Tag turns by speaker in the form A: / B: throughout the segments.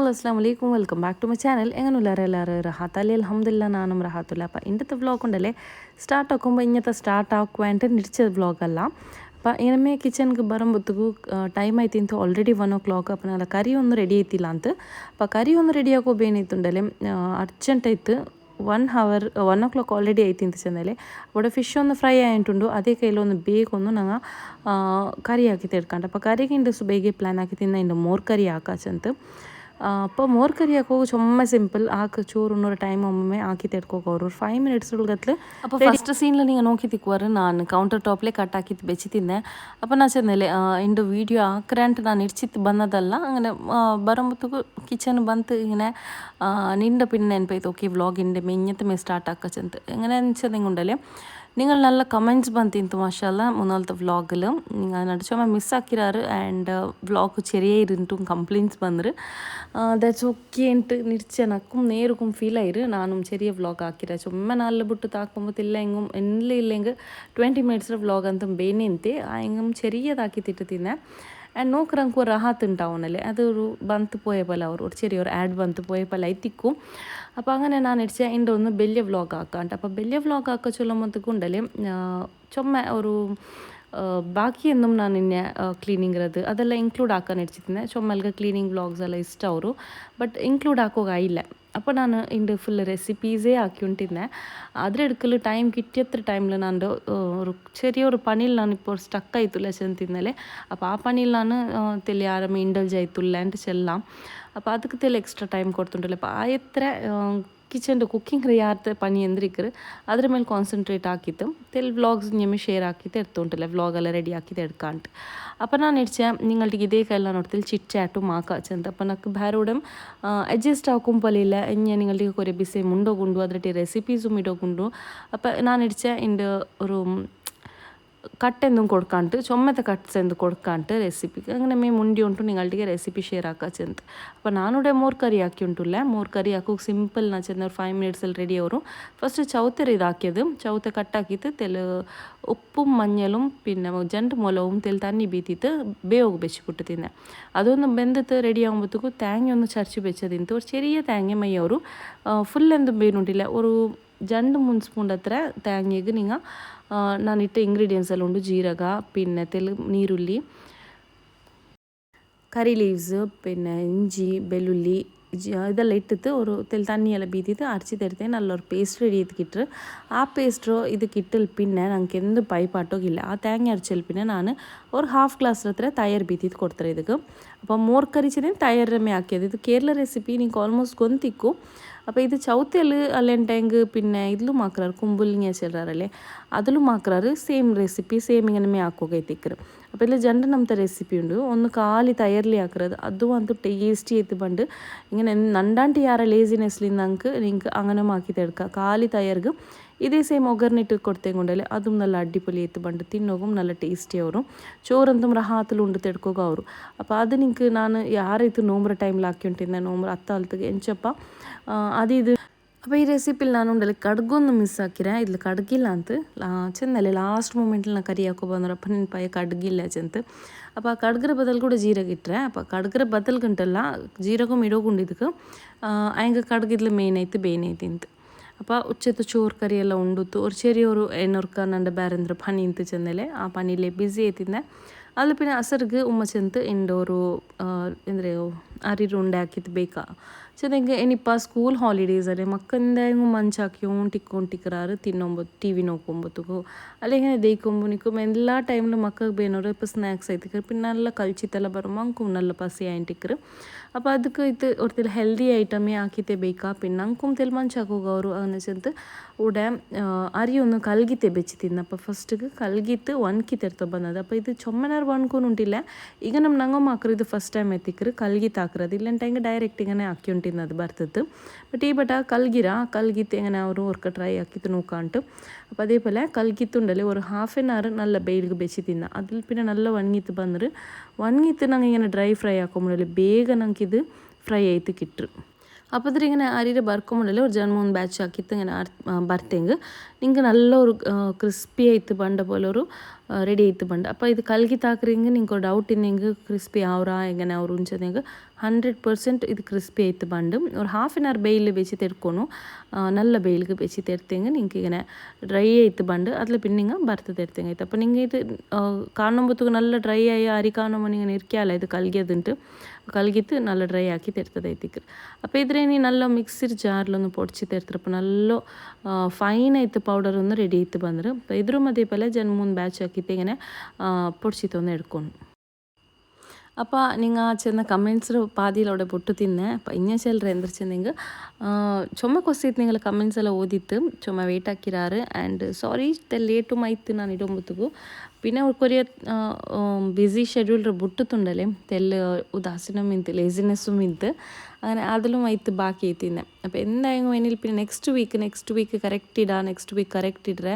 A: അസ്സാം വലൈക്കും welcome back to my channel എങ്ങനെയുള്ള എല്ലാവരും റഹാത്തലി അൽഹംദുലില്ല നാനും റഹാത്തുല്ല അപ്പോൾ ഇന്നത്തെ വ്ളോഗ് ഉണ്ടല്ലേ സ്റ്റാർട്ട് ആക്കുമ്പോൾ ഇങ്ങനത്തെ ಸ್ಟಾರ್ಟ್ ಆಗುವಂತ ನಿಡ್ಚದ ವ್ಲಾಗ್ ಅಲ್ಲ അപ്പോൾ ഇങ്ങനെ ಕಿಚನ್ಗೆ ಬರೋಂಬತ್ತಿಗೂ ಟೈಮ್ ಆಯ್ತಿಂತು ಆಲ್ರೆಡಿ 1 o'clock അപ്പോൾ ನಾನು ಕರಿ ಒಂದು ರೆಡಿ ಐತಿಲ್ಲ ಅಂತ അപ്പോൾ ಕರಿ ಒಂದು ರೆಡಿ ಆಗೋದು ಏನಿತ್ತುಂಡಲೆ ಅರ್ಜೆಂಟ್ ಆಯ್ತು 1 o'clock ಆಲ್ರೆಡಿ ಐತಿಂತ ಚೆಂದಲೆ അവിടെ ಫಿಶ್ ಒಂದು ಫ್ರೈ ಆಯ್ತುಂಡು ಅದೇ ಕೈಲಿ ಒಂದು ಬೇಗ ಒಂದು ನಂಗೆ ಕರಿ ಹಾಕಿ ತೆಡ್ಕೊಂಡು അപ്പോൾ ಕರಿಗೆ ಇಂಡು ಬೇಗ ಪ್ಲ್ಯಾನ್ ಹಾಕಿ ತಿನ್ನ ಇಂಡು ಮೋರ್ ಕರಿ ಹಾಕಾಚಂತ അപ്പോൾ മോർ കറി ആക്കുക ചുമ്മാ സിമ്പിൾ ആക്ക് ചോറുന്നൊരു ടൈം ഒമ്മേ ആക്കി തെടുക്കുക ഒരു 5 minutes ഉള്ളത്തിൽ അപ്പോൾ ഫസ്റ്റ് സീനിൽ നിങ്ങൾ നോക്കി തിക്കുവാറ് ನಾನು ಕೌಂಟರ್ ಟಾಪ್ಲೆ ಕಟ್ ಹಾಕಿತ್ತು ಬೆಚ್ಚಿ ತಿಂದೆ അപ്പോൾ ನಾನು ಚೆಂದಲೆ ಇಂದು ವೀಡಿಯೋ ಹಾಕ್ರಂಟ್ ನಾನು ಇಡ್ಚಿತ್ತು ಬಂದದಲ್ಲ അങ്ങനെ ಬರೋಂಬತ್ತಿಗೂ ಕಿಚನ್ ಬಂತು ഇങ്ങനെ നിൻ്റെ പിന്നെ ನೆನಪಾಯ್ತು ಓಕೆ ವ್ಲಾಗಿൻ്റെ മെഞ്ഞത്തെ സ്റ്റാർട്ട് ആക്കച്ചಂತ എങ്ങനെ വെച്ചതെങ്കുണ്ടല്ലേ നിങ്ങൾ നല്ല കമൻറ്റ്സ് ಬಂತಿಂತು ಮಾಶಾಲ್ಲ മുന്നാലത്തെ വ്ളോഗിൽ നിങ്ങൾ നടിച്ചോമ മിസ്സാക്കിരാറ് ആൻഡ് വ്ളോഗ് ചെറിയ ഇരുന്നിട്ടും കംപ്ലയിൻറ്റ്സ് ಬಂದರು ദാറ്റ്സ് ಓಕೆ ಅಂತ ನಿಡ್ಚನಕ್ಕೂ ನೇರಕ್ಕೂ ಫೀಲ್ ಆಯಿರು ನಾನು ചെറിയ ವ್ಲಾಗ್ ಹಾಕಿರ ചുമ്മാ ನಾಲ್ಲು ಬಿಟ್ಟು ತಾಕೊಂಬತ್ತಿಲ್ಲ ಹೆಂಗೂ ಇಲ್ಲೆಂಗೆ 20 minutes വ്ളോഗ് ಅಂತ ಬೇನೆ ಅಂತೆ ಹೆಂಗೂ ചെറിയതാക്കിത്തിട്ട് തിന്നെ ആൻഡ് നോക്കറങ്കു റഹാത്ത് ഉണ്ടാവുന്നല്ലേ അതൊരു ബന്ത് പോയ പോലെ ഒരു ചെറിയൊരു ആഡ് ബന്ത് പോയ പോലെ എത്തിക്കും അപ്പോൾ അങ്ങനെ ನಾನು ഇടിച്ച എൻ്റെ ഒന്ന് വലിയ വ്ളോഗ് ആക്കാണ്ട് അപ്പോൾ വലിയ വ്ളോഗ് ആക്കുക ചൊല്ലുമ്പോഴത്തേക്കുണ്ടല്ലേ ചുമ്മാ ഒരു ബാക്കിയൊന്നും ನಾನು ಇನ್ನೆ ಕ್ಲೀನಿಂಗ್ ಇರೋದು ಅದೆಲ್ಲ ಇನ್ಕ್ಲೂಡ್ ಹಾಕೊಂಡು ಇಡ್ತಿದ್ದೆ ಚೊಮ್ಮಲ್ಗೆ ಕ್ಲೀನಿಂಗ್ ವ್ಲಾಗ್ಸ್ ಎಲ್ಲ ಇಷ್ಟ ಅವರು ಬಟ್ ಇನ್ಕ್ಲೂಡ್ ಹಾಕೋಗಾಯಿಲ್ಲ അപ്പോൾ ഞാൻ ഇതിൻ്റെ ഫുൾ റെസിപ്പീസേ ആക്കി ഉണ്ടിരുന്നെ അതിലെടുക്കൽ ടൈം കിട്ടിയത്ര ടൈമിൽ ഞാൻ ഒരു ചെറിയൊരു പണിയിൽ ഞാനിപ്പോൾ സ്റ്റക്ക് ആയിട്ടില്ല ചെന്നിരുന്നല്ലേ അപ്പോൾ ആ പണിയിൽ ഞാൻ തെല്ലി ആരമേ ഇൻഡൽജ് ആയിട്ടില്ല എൻ്റെ ചെല്ലാം അപ്പോൾ ಅದಕ್ಕೆ തെല്ലി എക്സ്ട്രാ ടൈം കൊടുത്തുണ്ടല്ലോ അപ്പോൾ ಆ എത്ര ಕಿಚನ್ದು ಕುಕ್ಕಿಂಗ್ ಯಾರ್ದು ಪನಿ ಎಂದ್ರಿಕ್ಕರು ಅದ್ರ ಮೇಲೆ ಕಾನ್ಸಂಟ್ರೇಟ್ ಹಾಕಿತ್ತು ತೆಲ್ ವ್ಲಾಗ್ಸ್ ഞമ്മ ഷെയർ ആക്കിയിട്ട് എടുത്തോണ്ടല്ലേ വ്ളോഗെല്ലാം റെഡി ആക്കിയിട്ട് എടുക്കാണ്ട് അപ്പോൾ ನಾನು ಇಡ್ಚೆ നിങ്ങൾക്ക് ಇದೇ ಕೈಲ ನೋಡ್ತಿಲ್ಲ ಚಿಟ್ ಚಾಟು ಮಾಕಾಚಂತ അപ്പോൾ నాకు ಬೇರೆವಡಂ ಅಡ್ಜಸ್ಟ್ ಆക്കുമ്പോಲಿಲ್ಲ ഇങ്ങനെ നിങ്ങൾക്ക് കുറേ ബിസി മുണ്ടോകുണ്ടു അതിൻ്റെ റെസിപ്പീസും ഇടോകുണ്ടു അപ്പോൾ ನಾನು ಇಡ್ಚೆ ಇಂದು ഒരു കട്ടെന്തും കൊടുക്കാണ്ട് ചുമത്തെ കട്ട്സ് എന്ത് കൊടുക്കാണ്ട് റെസിപ്പിക്ക് അങ്ങനെ മേ മുണ്ടി ഉണ്ടു നിങ്ങളുടെ റെസിപ്പി ഷെയർ ആക്കാച്ചെന്ത് അപ്പോൾ ನಾನಿവിടെ ಮೋರ್ ಕರಿ ಹಾಕಿ ಉಂಟುಲ್ಲ ಮೋರ್ ಕರಿ ಹಾಕೋಕೆ ಸಿಂಪಲ್ ನಾ ಚೆಂದ ഒരു 5 minutesಲ್ಲಿ ರೆಡಿ ಅವರು ಫಸ್ಟ್ ಚೌತೆರ ಇದು ಹಾಕಿയത് ചൗത്തെ കട്ടാക്കിയിട്ട് തെല് ഉപ്പും മഞ്ഞളും പിന്നെ ജണ്ട് മുളകും തെല് തന്നി ബീത്തിട്ട് ಬೇಯೋಗಿ ಬೆಚ್ಚಿಬಿಟ್ಟು ತಿಂದೆ ಅದೊಂದು ಬೆಂದತ್ತು ರೆಡಿ ಆಗುമ്പോഴത്തേಗೂ തേങ്ങ ഒന്ന് ചരച്ച് വെച്ചതിಂತು ഒരു ചെറിയ തേങ്ങ മയ്യವರು ಫುಲ್ ಎಂದು ಬೇನುಂಟಿಲ್ಲ ഒരു 2-3 ಸ್ಪೂನ್ ಹತ್ರ തേങ്ങയ്ക്ക് നിങ്ങൾ ನಾನಿಟ್ಟ ಇಂಗ್ರೀಡಿಯೆಂಟ್ಸ್ ಎಲ್ಲ ಉಂಟು ಜೀರಗ പിന്നെ ನೀರುಳ್ಳಿ ಕರಿ ಲೀವ್ಸ್ പിന്നെ ഇഞ്ചി ಬೆಳ್ಳುಳ್ಳಿ ഇതെല്ലാം ഇട്ടിട്ട് ഒരു തണ്ണിയെല്ലാം ബീത്തിട്ട് അരച്ചിട്ടെടുത്തേ നല്ലൊരു പേസ്റ്റ് റെഡി ചെയ്തിട്ട് ആ പേസ്റ്റോ ഇത് കിട്ടൽ പിന്നെ ഞങ്ങൾക്ക് എന്ത് പൈപ്പാട്ടോക്കില്ല ആ തേങ്ങ അരച്ചൽ പിന്നെ ഞാൻ ഒരു ഹാഫ് ഗ്ലാസ് ಹತ್ರ ತಯಾರು ಬೀತಿದ್ದು ಕೊಡ್ತಾರೆ ಇದಕ್ಕೆ അപ്പോൾ ಮೋರ್ ಕರಿಚಿನೇ ತಯಾರಮೇ ಹಾಕಿയത് ಇದು ಕೇರಳ ರೆಸಿಪಿ ನಿಂಗೆ ಆಲ್ಮೋಸ್ಟ್ ಗೊಂತಿಕ್ಕು അപ്പോൾ ഇത് ചൗത്തേല് അല്ലെണ്ടെങ്കിൽ പിന്നെ ഇതിലും ആക്കാറ് കുമ്പുലിങ്ങ ചെല്ലാറല്ലേ അതിലും ആക്കാറ് സെയിം റെസിപ്പി സെയിം ഇങ്ങനെ ആക്കുക എത്തിക്കറ് അപ്പോൾ ഇതിൽ രണ്ട് നമത്തെ റെസിപ്പി ഉണ്ട് ഒന്ന് കാലി തയ്യാറിലി ആക്കുന്നത് അതും അത് ടേസ്റ്റി ആയിട്ട് പണ്ട് ഇങ്ങനെ നണ്ടാണ്ട് യാರ ಲೇಸಿನೆಸ್ಲಿಂದ നിങ്ങൾക്ക് അങ്ങനെ ആക്കിത്തെടുക്കുക കാലി തയ്യാർക്ക് ಇದೇ ಸೇಮ್ ಒಗ್ಗರ್ನಿಟ್ಟು ಕೊಡ್ತೇಗೊಂಡಲ್ಲಿ ಅದು നല്ല ಅಡ್ಡಿಪೊಲಿ ಎತ್ತು ಬಂದು ತಿನ್ನೋಗು നല്ല ಟೇಸ್ಟಿ ಅವರು ചോറಂತೂ ರಹಾತಲು ಉಂಡು ತೆಡ್ಕೋಗ ಅವರು അപ്പോൾ ಅದು ನಿಂಗೆ ನಾನು ಯಾರೈತು ನೋಮ್ರ ಟೈಮ್ಲಿ ಹಾಕಿ ಉಂಟಿದ್ದೆ ನೋಮ್ರ ಅತ್ತಲ್ತಿಗೆ ಎಂಚಪ್ಪ ಅದು ಇದು അപ്പോൾ ഈ റെസിപ്പിയിൽ ഞാനുണ്ടല്ലോ കടുകൊന്നും മിസ്സാക്കിര ഇതിൽ കടുകില്ല ಅಂತ ಚೆಂದല്ലേ ಲಾಸ್ಟ್ ಮೂಮೆಂಟಲ್ಲಿ ನಾನು ಕರಿ ಹಾಕೋ ಬಂದ್ರಪ್ಪ ನಿನ್ನ ಪಾಯ ಕಡುಗಿಲ್ಲ ಚೆಂತ അപ്പോൾ ಆ ಕಡುಗರ ಬದಲು ಕೂಡ ಜೀರಗ ಇಟ್ಟರೆ അപ്പോൾ ಕಡುಗರ ಬದಲು ಗಂಟಲ್ಲ ಜೀರಗം ಇಡೋಗುಂಡು ಇದಕ್ಕೆ ಹಂಗೆ ಕಡುಗಿದ್ಲು ಮೇನ್ ಐತೆ ಬೇನೆ ಐತಿ ಅಂತ അപ്പോൾ ഉച്ചത്തെ ചോറ് കറിയെല്ലാം ഉണ്ടുത്തു ഒരു ചെറിയൊരു എണ്ണൂർക്ക എൻ്റെ ಬೇರೆಂದ್ರೆ പണി ಇಂತು ಚೆಂದಲೆ ಆ ಪನಿಲೇ ಬಿಸಿ ಐತಿದ್ದೆ ಅಲ್ಲಿ പിന്നെ ಹಸರ್ಗೆ ಉಮ್ಮ ಚೆಂತ ಇಂಡೋರು ಅಂದರೆ ಅರಿರು ಉಂಡೆ ಹಾಕಿತ್ತು ಬೇಕಾ ಚೆಂದಂಗೆ ಏನಿಪ್ಪ ಸ್ಕೂಲ್ ಹಾಲಿಡೇಸಲ್ಲಿ ಮಕ್ಕಂದ ಹೆಂಗೆ ಮಂಚ್ ಹಾಕಿ ಟಿಕ್ಕೊರಾರು ತಿನ್ನೊಂಬತ್ತು ಟಿ ವಿ ನೋಕೊಂಬತ್ತು അല്ലെങ്കിൽ ദയിക്കുമ്പോൾ നിൽക്കും എല്ലാ ടൈമിലും മക്കൾക്ക് വേണോರು ഇപ്പോൾ സ്നാക്സ് ആയിട്ടിക്കറ് പിന്നെ നല്ല കഴിച്ചിട്ടെല്ലാം ಬರುമ്പോൾ ಅಂಕು നല്ല പസി ആയിട്ടിക്കറ് അപ്പോൾ ಅದಕ್ಕೆ ಇದು ಒರ್ತಿಲ್ಲ ಹೆಲ್ದಿ ಐಟಮೇ ಹಾಕಿತೆ ಬೇಕಾ പിന്നെ ಅಂಕು ತೆಲ್ ಮಂಚ್ ಹಾಕೋಗ ಅವರು ಅನ್ನಿಸಂತ ಉಡೆ ಅರಿ ಒಂದು ಕಲ್ಗಿತೆ ಬೆಚ್ಚಿ ತಿನ್ನ അപ്പോൾ ಫಸ್ಟಿಗೆ ಕಲ್ಗಿತ್ತು ಒಣಕಿತ್ತೆಡ್ತಾ ಬಂದದ್ದು അപ്പോൾ ಇದು ಚೊಮ್ಮನಾರು ಒಣ್ಕೊಂಡು ಉಂಟಿಲ್ಲ ಈಗ ನಮ್ಮ ನಂಗೆ ಮಕ್ಕಳು ಇದು ಫಸ್ಟ್ ಟೈಮ್ ಎತ್ತಿಕ್ಕರು ಕಲ್ಗಿತ್ತು ಹಾಕಿರೋದು ಇಲ್ಲಂಟ ಹಿಂಗೆ ಡೈರೆಕ್ಟ್ ಹಿಂಗೆ ಹಾಕಿ ಉಂಟಿನ ಅದು ಬರ್ತದ್ದು ಬಟ್ ಈ ಬಟ കൽഗിത്ത് എങ്ങനെ അവർ ഓർക്ക് ട്രൈ ആക്കിയിട്ട് നോക്കാണ്ട് അപ്പോൾ അതേപോലെ കൽഗിത്തുണ്ടല്ലേ ഒരു ഹാഫ് ആൻ അവർ നല്ല ബെയിൽക്ക് വെച്ച് തിന്ന അതിൽ പിന്നെ നല്ല വണങ്ങിത്ത് ಬಂದ್ರೆ വണങ്ങിത്ത് ഞങ്ങൾ ഇങ്ങനെ ഡ്രൈ ഫ്രൈ ആക്കുമ്പോഴല്ലേ ಬೇಗ ഞങ്ങൾക്ക് ഇത് ഫ്രൈ ആയിട്ട് കിട്ടും അപ്പോൾ ഇതിങ്ങനെ അരിയുടെ ബർക്കുമ്പോഴല്ലേ ഒരു 2-3 ಬ್ಯಾಚ್ ಹಾಕಿತ್ತು ഇങ്ങനെ ಬರ್ತೇಂಗೆ ನಿಂಗೆ നല്ല ഒരു ക്രിസ്പി ആയിട്ട് ಬಂದ പോലെ ഒരു ரெடி ஆயிட்டு பண்டு அப்போ இது கல்கி தாக்குறீங்க நீங்கள் டவுட் இன்னைங்க கிறிஸ்பி ஆகுறா எங்கே அவர் உஞ்சதுங்க 100% இது கிறிஸ்பி ஆயிட்டு பண்டு ஒரு ½ an hour பெயில் வச்சு தெடுக்கணும் நல்ல பெயிலுக்கு வச்சு தெடுத்தீங்க நீங்கள் இங்கே ட்ரை ஆயிட்டு பண்டு அதில் பின்னிங்க பருத்து தெடுத்தீங்க இது அப்போ நீங்கள் இது ಕಾಣುಂಬತ್ತು நல்ல ಡ್ರೈ ಆಗಿ ಅರಿಕಾಣುವ ನೀವು ನಿರ್ಕ್ಯಾಲ ಇದು ಕಲ್ಗೆದುಂಟು ಕಲ್ಗಿತ್ತು നല്ല ಡ್ರೈ ಹಾಕಿ ತೆರ್ತದೈತಿಕ್ರು അപ്പോൾ ಇದ್ರೆ ನೀ നല്ല ಮಿಕ್ಸಿರ್ ಜಾರ್ಲೊಂದು പൊടിച്ച് ತೆರ್ತರಪ್ಪ നല്ല ಫೈನ್ ಆಯ್ತು ಪೌಡರ್ ಒಂದು ರೆಡಿ ಆಯ್ತು ಬಂದ್ರೆ ಇದ್ರ ಮಧ್ಯೆ ಪಲ್ಲೆ ಜನ 3 ಬ್ಯಾಚ್ ಹಾಕಿತ್ತು ಇങ്ങനെ പൊടിച്ചിട്ടൊന്ന് എടുക്കണം അപ്പോൾ നിങ്ങൾ ചെന്ന കമൻസിൽ പാതിയിലവിടെ പൊട്ടു തിന്നെ അപ്പോൾ ഇങ്ങനെ ചിലർ എന്തിരിച്ചെന്നെങ്കിൽ ചുമ കൊസ്തിತ್ತು നിങ്ങൾ ಕಮೆಂಟ್ಸ್ ಎಲ್ಲ ಓದಿತ್ತು ಚುಮ್ಮ ವೇಟ್ ಹಾಕಿರಾರು ಆ್ಯಂಡ್ ಸಾರಿ ಲೇಟು ಆಯ್ತು ನಾನು ಇಡೋಂಬತ್ತಿಗೂ പിന്നെ ഒരു ബിസി ഷെഡ്യൂൾ ബുട്ടുത്തുണ്ടല്ലേ തെല്ല് ഉദാസീനം മിന്ത് ലേസിനെസ്സും മിന്ത് അങ്ങനെ അതിലും ആയിട്ട് ബാക്കി ആയിത്തിന്നെ അപ്പോൾ എന്തായാലും വേണമെങ്കിൽ പിന്നെ നെക്സ്റ്റ് വീക്ക് കറക്റ്റ് ഇടറെ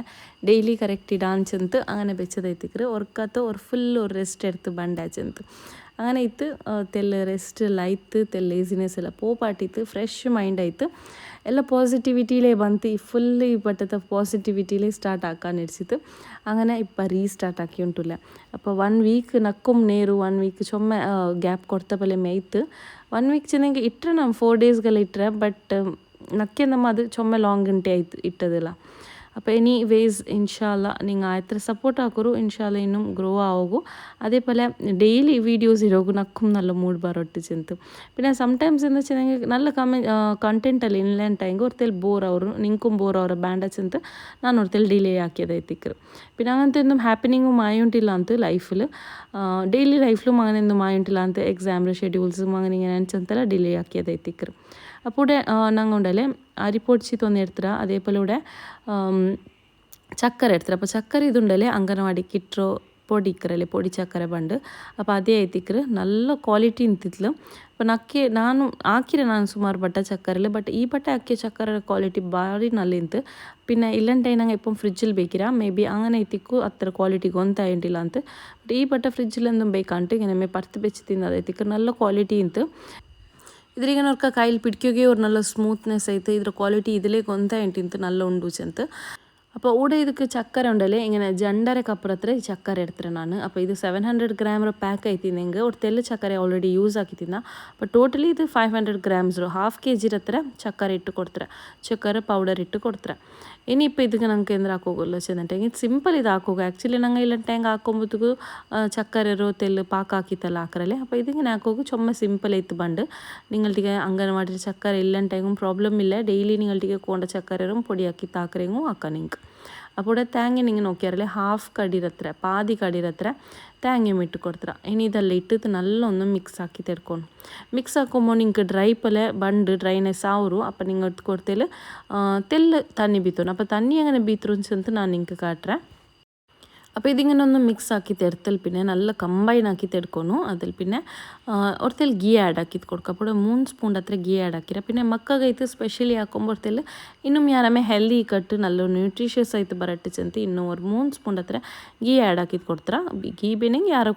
A: ഡെയിലി കറക്റ്റ് ഇടാന്ന് ചെന്ത് അങ്ങനെ വെച്ചതായിത്തിക്കറ് ഒർക്കാത്ത ഒരു ഫുൾ ഒരു ರೆಸ್ಟ್ എടുത്ത് ಬಂಡಾ ಚೆಂತ അങ്ങനെ ಇತ್ತು ತೆಲ್ಲ ರೆಸ್ಟ್ ಎಲ್ಲ ಆಯ್ತು ತೆಲ್ಲ ಲೇಸಿನೆಸ್ ಎಲ್ಲ ಪೋಪಾಟಿತ್ತು ಫ್ರೆಶ್ ಮೈಂಡ್ ಆಯಿತು ಎಲ್ಲ ಪಾಸಿಟಿವಿಟಿಲೇ ಬಂತು ಈ ಫುಲ್ ಈ ಪಟ್ಟದ ಪಾಸಿಟಿವಿಟಿಲೇ ಸ್ಟಾರ್ಟ್ ಆക്കാൻ ನಡೆಸಿತು അങ്ങനെ ഇപ്പം റീസ്റ്റാർട്ട് ആക്കി ഉണ്ടില്ല അപ്പോൾ 1 വീക്ക് ನಕ್ಕುം ನೇರು 1 ವೀಕ್ ಚೊಮ್ಮೆ ಗ್ಯಾಪ್ ಕೊಡ್ತಾ ಪಲ್ಲೆ ಮೇಯ್ತು 1 ವೀಕ್ ಚೆನ್ನಾಗಿ ಇಟ್ಟರೆ ನಾವು 4 ಡೇಸ್ಗೆಲ್ಲ ಇಟ್ಟರೆ ಬಟ್ ನಕ್ಕೆ ನಮ್ಮ ಅದು ಚೊಮ್ಮೆ ಲಾಂಗ್ ಗಂಟೆ ಆಯ್ತು ಇಟ್ಟದಿಲ್ಲ അപ്പോൾ ഇനി വേസ് ഇൻഷാല്ല നിങ്ങൾ എത്ര സപ്പോർട്ട് ആക്കുറു ഇൻഷാല്ല ഇന്നും ഗ്രോ ആവുകൂ അതേപോലെ ഡെയിലി വീഡിയോസ് ഇರೋಗು ನಕ್ಕುം നല്ല ಮೂಡ್ ಬರೊಟ್ಟು ಚೆಂತು പിന്നെ സംടൈಮ್ಸ್ എന്താ വെച്ചാൽ നല്ല ಕಂಟೆಂಟ್ ಅಲ್ಲಿ ഇല്ലാണ്ടായെങ്കിൽ ഒരുത്തേൽ ಬೋರ್ ಅವರು നിങ്ങൾക്കും ಬೋರ್ ಅವರ ಬ್ಯಾಂಡ ಚೆಂತು ನಾನು ഒരുത്തേൽ ഡിലേ ആക്കിയതായിത്തിക്കറ് പിന്നെ അങ്ങനത്തെ ഒന്നും ഹാപ്പനിങ്ങും ആയോണ്ടില്ല ಅಂತ ലൈഫിൽ ഡെയിലി ലൈഫിലും അങ്ങനെ ഒന്നും ആയോണ്ടില്ല ಅಂತ എക്സാം ഷെഡ്യൂൾസും അങ്ങനെ ഇങ്ങനെ അനിച്ചಂತೆಲ್ಲ ഡിലേ ആക്കിയതായിത്തിക്കറ് അപ്പോൾ ഇവിടെ ഞങ്ങൾ ഉണ്ടല്ലേ അരി പൊടിച്ചിട്ട് ഒന്ന് എടുത്തിട്ട് അതേപോലെ ഇവിടെ ചക്കര എടുത്തിട്ട് അപ്പോൾ ചക്കര ഇതുണ്ടല്ലേ അംഗനവാടിക്ക് ഇട്ടോ പൊടി ഇಕ್ಕರല്ലേ പൊടി ಚಕ್ಕರೆ ಬಂಡು അപ്പോൾ ಅದೇ ಐತಿಕ್ರು നല്ല ಕ್ವಾಲಿಟಿ ಇಂತಿತ್ಲು അപ്പോൾ ನಾನು ಸುಮಾರು ಬಟ್ಟ ಚಕ್ಕರೆಲ್ಲ ಬಟ್ ಈ ಬಟ್ಟೆ ಹಾಕಿಯ ಚಕ್ಕರ ಕ್ವಾಲಿಟಿ ಭಾರಿ ನಲ್ಲಿಂತು പിന്നെ ഇല്ലണ്ടേ ನಂಗೆ ഇപ്പം ഫ്രിഡ്ജിൽ ಬೇಕಿರಾ ಮೇ ಬಿ അങ്ങനെ ಐತಿಕ್ಕು ಅತ್ರ ಕ್ವಾಲಿಟಿ ಗೊಂತಾಯಿಲ್ಲ ಅಂತ ಬಟ್ ಈ ಬಟ್ಟೆ ಫ್ರಿಡ್ಜಿಲೆಂದು ಬೇಕಂಟು ഇങ്ങനെ പർത്ത് വെച്ച് തിന്നതೈತಿಕ್ರು നല്ല ಕ್ವಾಲಿಟಿ ಇಂತು ಇದ್ರಿಗೆ ನೋಡ್ಕ ಕೈಲಿ ಪಿಡ್ಕಿಗೆ ಅವ್ರು നല്ല ಸ್ಮೂತ್ನೆಸ್ ಐತೆ ಇದ್ರ ಕ್ವಾಲಿಟಿ ഇതിലേ ಗೊಂತಾಯಿಂಟಿಂತು നല്ല ಉಂಡು ಚೆಂತ അപ്പോൾ ഇവിടെ ಇದಕ್ಕೆ ಚಕ್ಕರೆ ಉಂಡಲೆ ഇങ്ങനെ ജണ്ടരെ കപ്പുറത്ര ഈ ചക്കര എടുത്തിട്ട് ನಾನು അപ്പോൾ ಇದು 700 ಗ್ರಾಮ್ ಪ್ಯಾಕ್ ಐತಿ ನಿಂಗೆ ಅವ್ರು ತೆಲ್ಲ ಚಕ್ಕರೆ ಆಲ್ರೆಡಿ ಯೂಸ್ ಹಾಕಿತ್ತಿನ ಬಟ್ ಟೋಟಲಿ ಇದು 500 ಗ್ರಾಮ್ಸ್ ½ kg ಹತ್ರ ಚಕ್ಕರೆ ಇಟ್ಟು ಕೊಡ್ತಾರೆ ಚಕ್ಕರೆ ಪೌಡರ್ ಇಟ್ಟು ಕೊಡ್ತಾರೆ ഇനിയിപ്പോൾ ಇದಕ್ಕೆ ನಂಗೆ എന്ത് ಹಾಕೋಗಲ್ಲ ಚೆಂದಂಟೆ ಸಿಂಪಲ್ ಇದು ಹಾಕೋಗ ಆ್ಯಕ್ಚುಲಿ ನಂಗೆ ಇಲ್ಲ ಟೆಂಗ್ ಹಾಕೊಂಬತ್ತಿಗೂ ചക്കരോ തെല്ല് പാക്കാക്കിത്തല്ല ആക്കറല്ലേ അപ്പോൾ ഇതിങ്ങനെ ആക്കോക്ക് ചുമ്മാ സിമ്പിൾ ആയിട്ട് പണ്ട് നിങ്ങളുടെ അംഗനവാടി ചക്കര ഇല്ലണ്ടെങ്കിൽ പ്രോബ്ലം ഇല്ല ഡെയിലി നിങ്ങളുടെ കൊണ്ട ചക്കരയും പൊടിയാക്കി താക്കരെയും ആക്കാം നിങ്ങൾക്ക് അപ്പോൾ ഇവിടെ തേങ്ങ നിങ്ങൾ നോക്കിയാറല്ലേ ഹാഫ് കടിരത്ര പാതി കടിരത്ര തേങ്ങയും ഇട്ട് കൊടുത്തറ ഇനി ഇതെല്ലാം ഇട്ടിട്ട് നല്ലൊന്ന് മിക്സ് ആക്കി തെടുക്കണം മിക്സ് ആക്കുമ്പോൾ നിങ്ങൾക്ക് ഡ്രൈ പോലെ ബണ്ട് ഡ്രൈനെസ് ആവും അപ്പോൾ നിങ്ങൾ എടുത്ത് കൊടുത്തതിൽ തെല്ല് തണ്ണി ബീത്തോണം അപ്പോൾ തണ്ണി എങ്ങനെ ബീത്തറും ചെന്ന് ഞാൻ നിങ്ങൾക്ക് കാട്ടുறேன் അപ്പോൾ ഇതിങ്ങനെ ഒന്ന് മിക്സ് ആക്കി തെടുത്തൽ പിന്നെ നല്ല കമ്പൈൻ ആക്കി തെടുക്കണം അതിൽ പിന്നെ ഒരുത്തേൽ ഗീ ആഡ് ആക്കിയിട്ട് കൊടുക്കുക അപ്പോൾ 3 സ്പൂൺ അത്ര ഗീ ആഡ് ആക്കിರ പിന്നെ ಮಕ್ಕಗೈತೆ ಸ್ಪೆಷಲಿ ಹಾಕೊಂಬರ್ತೆಲ್ಲ ಇನ್ನೂ ಯಾರಮೇ ಹೆಲ್ದಿ ಕಟ್ಟು നല്ല ನ್ಯೂಟ್ರಿಷಿಯಸ್ ಆಯ್ತು ಬರಟ್ಟು ಚೆಂತ ಇನ್ನೂ ஒரு 3 ಸ್ಪೂನ್ ಹತ್ರ ಗೀ ಆ್ಯಡ್ ಆಕಿದ್ದು ಕೊಡ್ತಾರ ಗೀ ಬೇನೆಂಗೆ ಯಾರೋ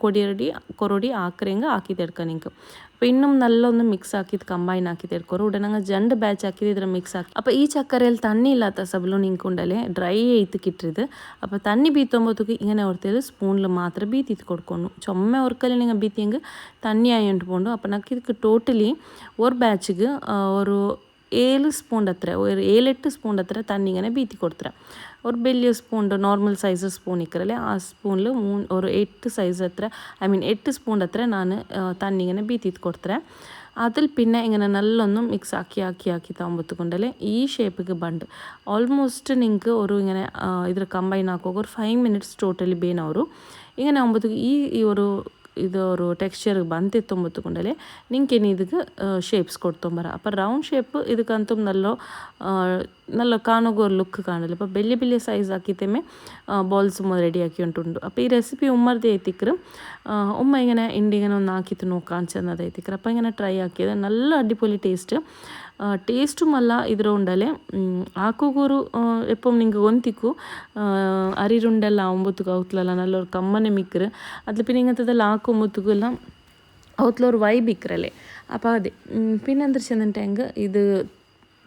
A: ಕೊರೊಡಿ ಹಾಕ್ರೆಂಗೆ ಹಾಕಿ ತೆಡ್ಕ ನಿಂಗೆ അപ്പോൾ ഇന്നും നല്ലൊന്ന് മിക്സ് ആക്കിയിട്ട് കമ്പൈൻ ആക്കിയിട്ട് എടുക്കും ഉടനെ ഞങ്ങൾ 2 ബാച്ച് ആക്കിയിട്ട് ഇതിൽ മിക്സ് ആക്കി അപ്പോൾ ഈ ചക്കരയിൽ തണ്ണി ഇല്ലാത്ത സബലും നിങ്ങൾക്ക് ഉണ്ടല്ലേ ഡ്രൈ ആയിട്ട് കിട്ടരുത് അപ്പോൾ തണ്ണി ബീത്തുമ്പോഴത്തേക്ക് ഇങ്ങനെ ഓർത്തത് സ്പൂണിൽ മാത്രം ബീത്തിട്ട് കൊടുക്കുന്നു ചുമ ഓർക്കല് നിങ്ങൾ ബീത്തിയെങ്കിൽ തണ്ണി ആയിട്ട് പോകണ്ടു അപ്പോൾ നമുക്ക് ഇതിക്ക് ടോട്ടലി ഒരു ബാച്ചിക്ക് ഒരു 7 സ്പൂൺ ಹತ್ರ ഒരു 7-8 ಸ್ಪೂನ್ ಹತ್ರ ತಣ್ಣಿ ಇങ്ങനെ ಬೀತಿ ಕೊಡ್ತಾರೆ ഒരു വലിയ സ്പൂൺ നോർമൽ സൈസ് സ്പൂൺ ഇക്കറല്ലേ ആ സ്പൂണിൽ ഒരു 8 സൈസ് ಹತ್ರ 8 സ്പൂൺ ಹತ್ರ ನಾನು തണ്ണി ഇങ്ങനെ ബീത്തിട്ട് കൊടുത്തರೆ അതിൽ പിന്നെ ഇങ്ങനെ നല്ലൊന്നും മിക്സ് ആക്കി താകുമ്പോഴത്തേക്കൊണ്ടല്ലേ ഈ ഷേപ്പിക്ക് ബണ്ട് ഓൾമോസ്റ്റ് നിങ്ങൾക്ക് ഒരു ഇങ്ങനെ ഇതിൽ കമ്പൈൻ ആക്കുക ഒരു 5 മിനിറ്റ്സ് ടോട്ടലി ಬೇನವರು ഇങ്ങനെ ആകുമ്പോഴത്തേക്ക് ഈ ഒരു ಇದವರು ಟೆಕ್ಸ್ಚರ್ ಬಂತೆತ್ತೊಂಬತ್ತುಕೊಂಡಲೆ ನಿಂಕೇನು ಇದಕ್ಕೆ ಶೇಪ್ಸ್ ಕೊಡ್ತೊಂಬರ ಅಪ್ಪ ರೌಂಡ್ ಶೇಪ್ ಇದಕ್ಕಂತೂ നല്ല കാണുക ഒരു ലുക്ക് കാണില്ല അപ്പോൾ വലിയ വലിയ സൈസ് ആക്കിയിട്ടേ ബോൾസ് റെഡിയാക്കി ഉണ്ടുണ്ട് അപ്പോൾ ഈ റെസിപ്പി ഉമ്മർതെ എത്തിക്കറും ഉമ്മ ഇങ്ങനെ ഇങ്ങനെ ഒന്ന് ആക്കിയിട്ട് നോക്കാൻ ചെന്നത് എത്തിക്കറ് അപ്പോൾ ഇങ്ങനെ ട്രൈ ആക്കിയത് നല്ല അടിപൊളി ಟೇಸ್ಟು ಮಲ್ಲ ಇದರ ಉಂಡಲೆ ಹಾಕೋಗೋರು ಎಪ್ಪom ನಿಂಗೆ ಒಂತಿಕ್ಕು ಅರಿರುಂಡೆಲ್ಲ ಒಂಬತ್ತುಕು ಅವತ್ಲೆಲ್ಲ ನಲ್ಲೊರು ಕಮ್ಮನೆ ಮಿಕ್ಕರು ಅದ್ರ പിന്നെ ഇങ്ങനത്തെല്ലാം ആക്കുമ്പോഴത്തേക്കെല്ലാം അവത്തിലൊരു വൈബ് ഇക്കറല്ലേ അപ്പോൾ അതെ പിന്നെ എന്താ വെച്ചിട്ടുണ്ടെങ്കിൽ ഇത്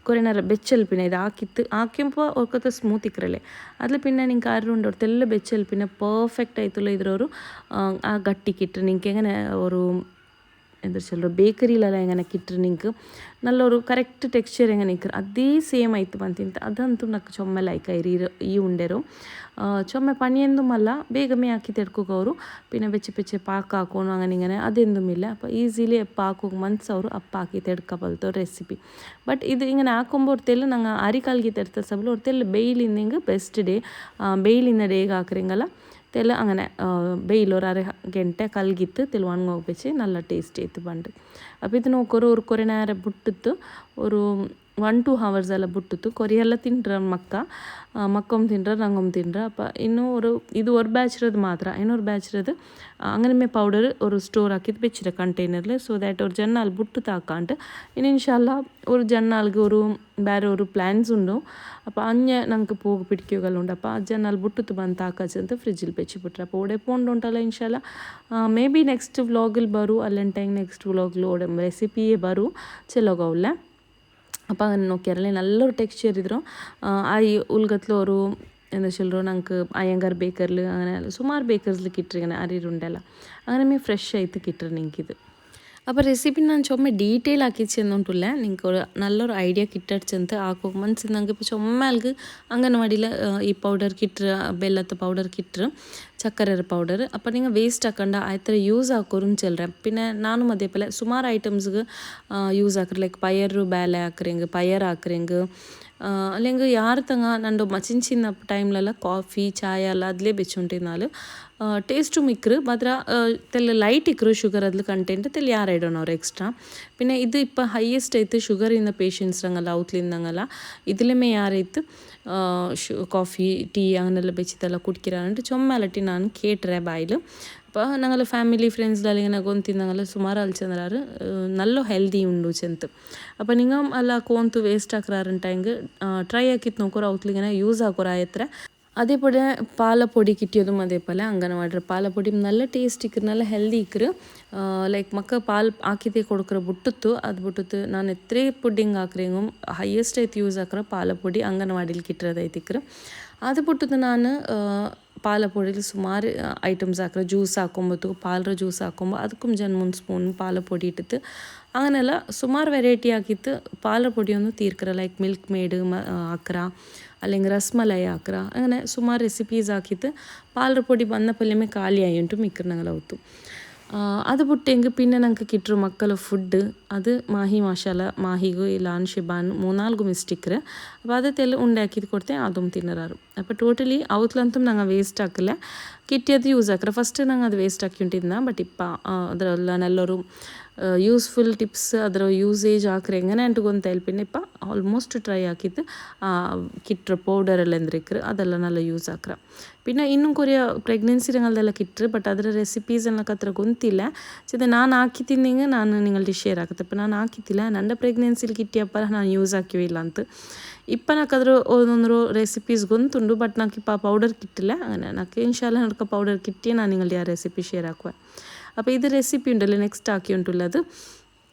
A: കുറേ നേരം വെച്ചെൽപ്പിനെ ഇത് ആക്കിയപ്പോൾ ഒക്കത്തെ സ്മൂത്ത് ഇക്കറല്ലേ അതിൽ പിന്നെ നിങ്ങൾക്ക് ആരുണ്ട് ഒരു തെല്ല വെച്ചെൽപ്പിനെ പെർഫെക്റ്റ് ആയിട്ടുള്ള ഇതിലൊരു ആ ಗಟ್ಟಿಕ್ಕಿಟ್ಟರೆ നിങ്ങൾക്ക് എങ്ങനെ ഒരു എന്താ വെച്ചാൽ ಬೇಕರಿಲೆಲ್ಲ ಹೆಂಗೆ ಇಟ್ಟರೆ ನಿಂಗೆ ನಲ್ಲೊರು ಕರೆಕ್ಟ್ ಟೆಕ್ಸ್ಚರ್ ಹೆಂಗೆ ನಿಂಕರು ಅದೇ ಸೇಮ್ ಆಯ್ತು ಬಂತಿಂತ ಅದಂತೂ నాకు ಚೊಮ್ಮೆ ಲೈಕ್ ಐರಿ ಈ ಉಂಡೆರು ചുമ പണിയൊന്നുമല്ല വേഗമേ ആക്കി തെടുക്കുക പിന്നെ വെച്ച് പാക്ക് ആക്കണം അങ്ങനെ ഇങ്ങനെ അതൊന്നുമില്ല അപ്പോൾ ഈസിലി എപ്പോൾ ആക്കുക മനസ്സವರು അപ്പം ആക്കി തെടുക്കപ്പോലത്തെ ഒരു റെസിപ്പി ಬಟ್ ಇದು ಹಿಂಗೆ ಹಾಕೊಂಬ ಹೊರ್ತೆಲ್ಲ ನಂಗೆ ಅರಿ ಕಾಲ್ಗೆ ತೆಡ್ತ ಸಬಲು ಹೊರ್ತೆಲ್ಲ ಬೇಯ್ಲಿಂದಿಂಗೆ ಬೆಸ್ಟ್ ಡೇ ಬೇಯ್ಲಿನ ಡೇಗೆ ಹಾಕ್ರಿಂಗಲ್ಲ ತೆಲ್ಲ അങ്ങനെ വെയിൽ ഒരു അര ഗಂಟೆ കൽകിത്ത് തെല് ಒಣಗೋಗ್ಬಿಚ್ಚಿ നല്ല ಟೇಸ್ಟ್ ಆಯ್ತು ಬಂದು അപ്പോൾ ಇದು ನೋಕೋರು ஒரு കുറേ நேரம் ಬಿಟ್ಟಿತ್ತು ஒரு 1-2 hours ಎಲ್ಲ ಬಿಟ್ಟಿತ್ತು ಕೊರಿಯೆಲ್ಲ ತಿಂಡ್ರ ಮಕ್ಕಮ್ ತಿಂಡ್ರ ನಂಗೊಮ್ ತಿಂಡ್ರ അപ്പോൾ ಇನ್ನೂ ಇದು ஒரு ಬ್ಯಾಚ್ ಇರೋದು ಮಾತ್ರ ಇನ್ನೊರು ಬ್ಯಾಚ್ ಇರೋದು അങ്ങനെ പൗഡർ ഒരു സ്റ്റോർ ആക്കിയിട്ട് വെച്ചിട്ട് കണ്ടെയ്നറിൽ സോ ദാറ്റ് ഒരു ജന്നാൾ ബുട്ട് താക്കാണ്ട് ഇനി ഇൻഷാല്ല ഒരു ജന്നാൾക്ക് ഒരു ಬೇರೆ ഒരു പ്ലാൻസ് ഉണ്ടോ അപ്പോൾ അഞ്ഞ് ഞങ്ങൾക്ക് പോകെ പിടിക്കുകകളുണ്ട് അപ്പോൾ ആ ജന്നാൾ ബുട്ടത്ത് ಬಂದು താക്കാച്ചಂತ ಫ್ರಿಜ್ಜಿൽ വെച്ചിಬಿಟ್ರೆ അപ്പോൾ ഓടെ പോണ്ടുണ്ടಲ್ಲ ಇನ್ಶಾಲ್ಲ ಮೇ ಬಿ ನೆಕ್ಸ್ಟ್ ವ್ಲಾಗಿൽ ಬರು ಅಲ್ಲಂಟೈಂಗ್ ನೆಕ್ಸ್ಟ್ ವ್ಲಾಗಿൽ ഓടെ ರೆಸಿಪಿಯೇ ಬರು ಚೆಲ್ಲೋಗೌಲ್ಲ അപ്പോൾ അങ്ങനെ നോക്കിയാലേ നല്ലൊരു ടെക്സ്ചർ ഇದ್ರು ആ ഈ ഉൽഗത്തിൽ ഒരു എന്താ ചൊല്ലോ ഞങ്ങൾക്ക് അയ്യങ്കാർ ബേക്കറിൽ അങ്ങനെ സുമാർ ബേക്കേഴ്സിൽ കിട്ടിരിങ്ങനെ അരിരുണ്ടല്ല അങ്ങനെ ഫ്രഷ് ആയിട്ട് കിട്ടും നിങ്ങൾക്കിത് അപ്പോൾ ರೆಸಿಪಿ ನಾನು ಚೊಮ್ಮೆ ಡೀಟೇಲ್ ಹಾಕಿಚ್ಚೆಂದುಂಟುಲ್ಲ ನಿಂಗೆ ഒരു നല്ലൊരു ഐഡിയ കിട്ടടിച്ചെന്ത് ആക്കും മനസ്സിൽ ഞങ്ങൾക്ക് ഇപ്പോൾ ചുമ്മാൽക്ക് അംഗനവാടിയിൽ ഈ പൗഡർ കിട്ടുക ಬೆಲ್ಲದ പൗഡർ കിട്ടുക ചക്കര പൗഡർ അപ്പോൾ നിങ്ങൾ വേസ്റ്റ് ആക്കണ്ട എത്ര ಯೂಸ್ ಹಾಕೋರು ಚೆಲ್ಲರೆ പിന്നെ ನಾನು അതേപോലെ ಸುಮಾರು ಐಟಮ್ಸ್ಗೆ ಯೂಸ್ ಹಾಕ್ರಿ ಲೈಕ್ ಪಯರು ಬೇಳೆ ಹಾಕ್ರಿಂಗೆ ಪಯರ್ ಹಾಕ್ರಿಂಗೆ അല്ലെങ്കിൽ ಯಾರು ತಂಗ ನಂದು ಚಿನ್ನ ಟೈಮ್ಲೆಲ್ಲ ಕಾಫಿ ಚಾಯ್ ಎಲ್ಲ ಅದಲೇ ಬೆಚ್ಚುಂಟಿನಾಲು ടേസ്റ്റും ഇക്കറ് മാത്ര തെല്ല ലൈറ്റ് ഇക്കറ് ഷുഗർ അതിൽ കണ്ടൻറ്റ് തെല്ല ಯಾರು ಇಡೋಣವ್ರು ಎಕ್ಸ್ಟ್ರಾ പിന്നെ ಇದು ഇപ്പോൾ ಹೈಯೆಸ್ಟ್ ಐತೆ ಶುಗರ್ ಇನ್ನ ಪೇಷಂಟ್ಸ್ ರಂಗಲ್ಲ ಔತ್ಲಿಂದಂಗಲ್ಲ ഇതിലുമേ ಯಾರೈತು ಕಾಫಿ ಟೀ അങ്ങനെല്ലാം വെച്ചിട്ടെല്ലാം കുടിക്കാറുണ്ട് ചുമ്മാലട്ടി ನಾನು കേട്ടರೆ ಬಾയിൽ അപ്പോൾ ഞങ്ങൾ ഫാമിലി ഫ്രണ്ട്സിലെല്ലാം ഇങ്ങനെ ಗೊಂತಿಂದಂಗೆಲ್ಲ ಸುಮಾರು ಅಲ್ಚಂದ್ರಾರು നല്ല ಹೆಲ್ದಿ ಉಂಡು ಚೆಂತ അപ്പോൾ നിങ്ങൾ ಅಲ್ಲ ಕೋಂತು ವೇಸ್ಟ್ ಹಾಕ್ರಾರಂಟಂಗೆ ಟ್ರೈ ಹಾಕಿತ್ತು ನೋಕೋರು ಔತ್ಲಿങ്ങനെ ಯೂಸ್ ಹಾಕೋರು ಆಯ್ತರ അതേപോലെ പാലപ്പൊടി കിട്ടിയതും അതേപോലെ അംഗനവാടി പാലപ്പൊടി നല്ല ടേസ്റ്റ് ഇക്കറ് നല്ല ഹെൽത്തി ഇക്കറ് ലൈക്ക് മക്ക പാൽ ആക്കിത്തേ കൊടുക്കറ ബുಟ್ಟತ್ತು ಅದು ಬಿಟ್ಟತ್ತು ನಾನು ಎത്രೇ ಪುಡ್ಡಿಂಗ್ ಹಾಕ್ರಿಂಗು ಹೈಯೆಸ್ಟ್ ಐತಿ ಯೂಸ್ ಹಾಕ್ರ ಪಾಲപ്പൊಡಿ ಅಂಗನವಾಡಿಲಿ ಕಿಟ್ಟಿರೋದೈತಿ ಇಕ್ಕರು ಅದು ಬಿಟ್ಟದ್ದು ನಾನು പാലപ്പൊടിയിൽ സുമാറ് ഐറ്റംസ് ആക്കുക ജ്യൂസ് ആക്കുമ്പോഴത്തേക്ക് പാലര ജ്യൂസ് ആക്കുമ്പോൾ ಅದಕ್ಕೂ 2-3 സ്പൂൺ പാലപ്പൊടി ഇട്ടിട്ട് അങ്ങനെയല്ല സുമാറ് വെറൈറ്റി ആക്കിയിട്ട് പാലപ്പൊടിയൊന്നും തീർക്കറ ലൈക്ക് മിൽക്ക് മെയ്ഡ് ആക്കറ അല്ലെങ്കിൽ ರಸ್ಮಲೈ ಹಾಕ್ರ അങ്ങനെ ಸುಮಾರು ರೆಸಿಪೀಸ್ ಹಾಕಿತ್ತು ಪಾಲರ പൊടി ಬಂದಪಲ್ಯಮೇ ಖಾಲಿ ಆಯುಂಟು ಮಿಕ್ಕರು ನಂಗೆಲ್ಲ ಹೊತ್ತು ಅದು ಬಿಟ್ಟೆಂಗೆ പിന്നെ ഞങ്ങൾക്ക് കിട്ടും മക്കളെ ഫുഡ് അത് മാഹി മസാല മാഹിಗೂ ಇಲ್ಲ ಅನ್ಶಿಬಾನ್ 3-4 ಮಿಸ್ಟಿಕ್ರೆ അപ്പോൾ അതെല്ലാം ഉണ്ടാക്കിയിട്ട് കൊടുത്തേ അതും തിന്നറാറ് അപ്പോൾ ಟೋಟಲಿ ಅವತ್ತಂತೂ ನಂಗೆ ವೇಸ್ಟ್ ಹಾಕಲ್ಲ കിട്ടിയത് യൂസ് ആക്കുക ഫസ്റ്റ് ഞങ്ങൾ അത് വേസ്റ്റ് ആക്കിയിട്ടിരുന്ന ಬಟ್ ഇപ്പം ಅದರೆಲ್ಲ ಎಲ್ಲರೂ ಯೂಸ್ಫುಲ್ ಟಿಪ್ಸ್ ಅದರ ಯೂಸೇಜ್ ಹಾಕ್ರೆ ಹೆಂಗನೆ ಅಂಟು ಗೊಂತಾಯಿಲ್ಲ പിന്നെ ഇപ്പം ಆಲ್ಮೋಸ್ಟ್ ಟ್ರೈ ಹಾಕಿತ್ತು കിട്ടുற പൗഡറെല്ലാം എന്തിരിക്കറ് അതെല്ലാം നല്ല യൂസ് ആക്കുക പിന്നെ ಇನ್ನೂ കുറേ ಪ್ರೆಗ್ನೆನ್ಸಿ ರಂಗಲ್ದೆಲ್ಲ കിട്ടുറ് ಬಟ್ ಅದರ ರೆಸಿಪೀಸ್ എന്നൊക്കെ അത്ര ಗೊತ್ತಿಲ್ಲ ചില ನಾನು ಹಾಕಿ ತಿಂದಿಂಗೆ ನಾನು ನಿങ്ങളുടെ ಶೇರ್ ಆಗುತ್ತೆ അപ്പോൾ ನಾನು ಹಾಕಿತ್ತಿಲ್ಲ ನನ್ನ ಪ್ರೆಗ್ನೆನ್ಸಿಲಿ കിട്ടിയപ്പോൾ ನಾನು യൂസ് ആക്കിയില്ല ಅಂತ ഇപ്പം ನನക്കದ್ರ ಒಂದೊಂದು ರೆಸಿಪೀಸ್ ಗೊತ್ತುಂಡು ಬಟ್ ನನಗೆ ಇಪ್ಪ ಪೌಡರ್ കിട്ടില്ല അങ്ങനെ ನನಗೆ ഇൻഷാല്ല ನನಗೆ പൗഡർ കിട്ടിയേ ನಾನು നിങ്ങളുടെ ആ റെസിപ്പി ഷെയർ ആക്കുക അപ്പോൾ ഇത് റെസിപ്പി ഉണ്ടല്ലോ നെക്സ്റ്റ് ആക്കിയിട്ടുള്ളത്